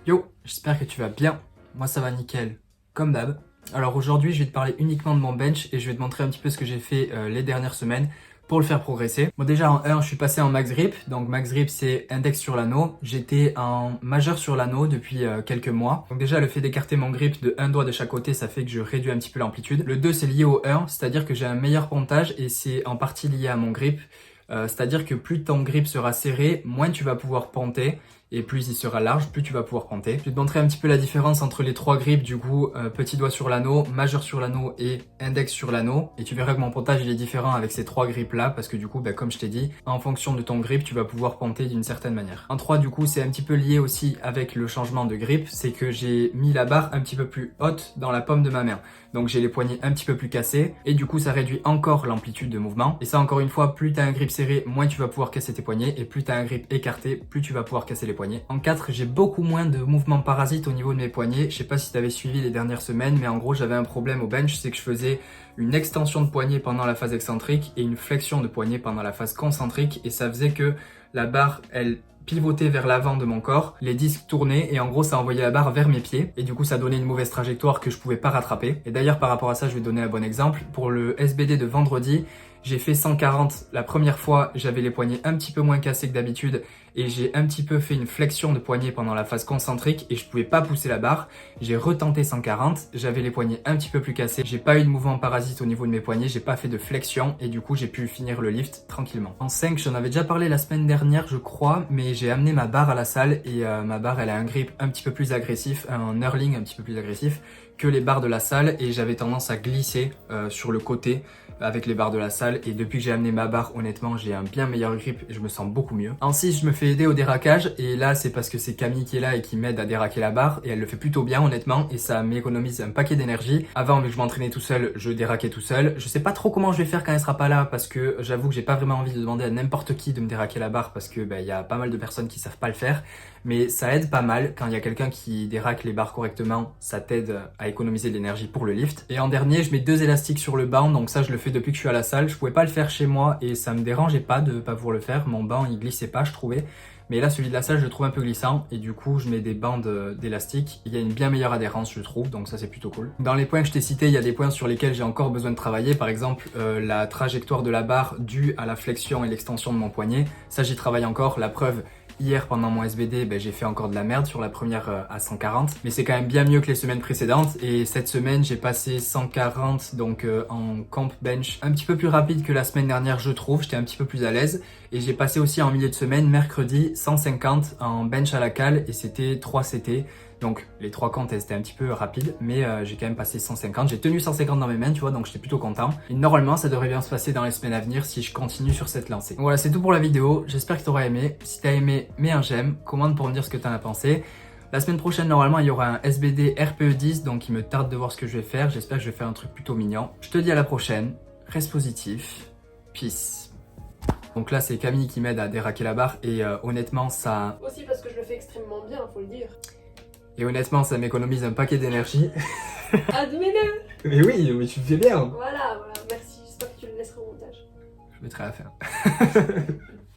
Yo, j'espère que tu vas bien. Moi ça va nickel, comme d'hab. Alors aujourd'hui je vais te parler uniquement de mon bench et je vais te montrer un petit peu ce que j'ai fait les dernières semaines pour le faire progresser. Bon déjà en 1 je suis passé en max grip, donc max grip c'est index sur l'anneau. J'étais en majeur sur l'anneau depuis quelques mois. Donc déjà le fait d'écarter mon grip de un doigt de chaque côté ça fait que je réduis un petit peu l'amplitude. Le 2 c'est lié au 1, c'est-à-dire que j'ai un meilleur pontage et c'est en partie lié à mon grip. C'est-à-dire que plus ton grip sera serré, moins tu vas pouvoir ponter. Et plus il sera large, plus tu vas pouvoir ponter. Je vais te montrer un petit peu la différence entre les trois grips, du coup, petit doigt sur l'anneau, majeur sur l'anneau et index sur l'anneau. Et tu verras que mon pontage il est différent avec ces trois grips là, parce que du coup, comme je t'ai dit, en fonction de ton grip, tu vas pouvoir ponter d'une certaine manière. En 3, du coup, c'est un petit peu lié aussi avec le changement de grip, c'est que j'ai mis la barre un petit peu plus haute dans la paume de ma main. Donc j'ai les poignets un petit peu plus cassés, et du coup ça réduit encore l'amplitude de mouvement. Et ça encore une fois, plus tu as un grip serré, moins tu vas pouvoir casser tes poignets, et plus tu as un grip écarté, plus tu vas pouvoir casser les poignets. En 4, j'ai beaucoup moins de mouvements parasites au niveau de mes poignets. Je sais pas si tu avais suivi les dernières semaines, mais en gros j'avais un problème au bench, c'est que je faisais une extension de poignet pendant la phase excentrique et une flexion de poignet pendant la phase concentrique, et ça faisait que la barre, elle pivoter vers l'avant de mon corps, les disques tournaient et en gros ça envoyait la barre vers mes pieds et du coup ça donnait une mauvaise trajectoire que je pouvais pas rattraper. Et d'ailleurs par rapport à ça je vais donner un bon exemple. Pour le SBD de vendredi, j'ai fait 140 la première fois, j'avais les poignets un petit peu moins cassés que d'habitude et j'ai un petit peu fait une flexion de poignet pendant la phase concentrique et je pouvais pas pousser la barre. J'ai retenté 140, j'avais les poignets un petit peu plus cassés, j'ai pas eu de mouvement parasite au niveau de mes poignets, j'ai pas fait de flexion et du coup j'ai pu finir le lift tranquillement. En 5, j'en avais déjà parlé la semaine dernière je crois, mais j'ai amené ma barre à la salle et ma barre elle a un grip un petit peu plus agressif, un knurling un petit peu plus agressif que les barres de la salle et j'avais tendance à glisser sur le côté avec les barres de la salle et depuis que j'ai amené ma barre honnêtement j'ai un bien meilleur grip et je me sens beaucoup mieux. En 6 je me fais aider au déraquage et là c'est parce que c'est Camille qui est là et qui m'aide à déraquer la barre et elle le fait plutôt bien honnêtement et ça m'économise un paquet d'énergie. Avant mais je m'entraînais tout seul, je déraquais tout seul. Je sais pas trop comment je vais faire quand elle sera pas là parce que j'avoue que j'ai pas vraiment envie de demander à n'importe qui de me déraquer la barre parce que il y a pas mal de personnes qui savent pas le faire. Mais ça aide pas mal quand il y a quelqu'un qui déraque les barres correctement, ça t'aide à économiser de l'énergie pour le lift. Et en dernier, je mets 2 élastiques sur le banc, donc ça je le fais depuis que je suis à la salle. Je pouvais pas le faire chez moi et ça me dérangeait pas de pas pouvoir le faire. Mon banc il glissait pas, je trouvais. Mais là, celui de la salle, je le trouve un peu glissant et du coup, je mets des bandes d'élastique. Il y a une bien meilleure adhérence, je trouve, donc ça c'est plutôt cool. Dans les points que je t'ai cités, il y a des points sur lesquels j'ai encore besoin de travailler. Par exemple, la trajectoire de la barre due à la flexion et l'extension de mon poignet. Ça, j'y travaille encore. La preuve, hier, pendant mon SBD, j'ai fait encore de la merde sur la première à 140. Mais c'est quand même bien mieux que les semaines précédentes. Et cette semaine, j'ai passé 140 donc en camp bench un petit peu plus rapide que la semaine dernière, je trouve. J'étais un petit peu plus à l'aise. Et j'ai passé aussi en milieu de semaine, mercredi, 150 en bench à la cale. Et c'était 3 CT. Donc les 3 comptes c'était un petit peu rapide, mais j'ai quand même passé 150. J'ai tenu 150 dans mes mains, tu vois, donc j'étais plutôt content. Et normalement, ça devrait bien se passer dans les semaines à venir si je continue sur cette lancée. Donc voilà, c'est tout pour la vidéo. J'espère que tu auras aimé. Si t'as aimé, mets un j'aime, commente pour me dire ce que t'en as pensé. La semaine prochaine, normalement, il y aura un SBD RPE10, donc il me tarde de voir ce que je vais faire. J'espère que je vais faire un truc plutôt mignon. Je te dis à la prochaine. Reste positif. Peace. Donc là, c'est Camille qui m'aide à déraquer la barre et honnêtement, ça... Aussi parce que je le fais extrêmement bien, faut le dire. Et honnêtement, ça m'économise un paquet d'énergie. Admets-le. Mais oui, mais tu le fais bien. Voilà, merci. J'espère que tu le laisseras au montage. Je mettrai à faire.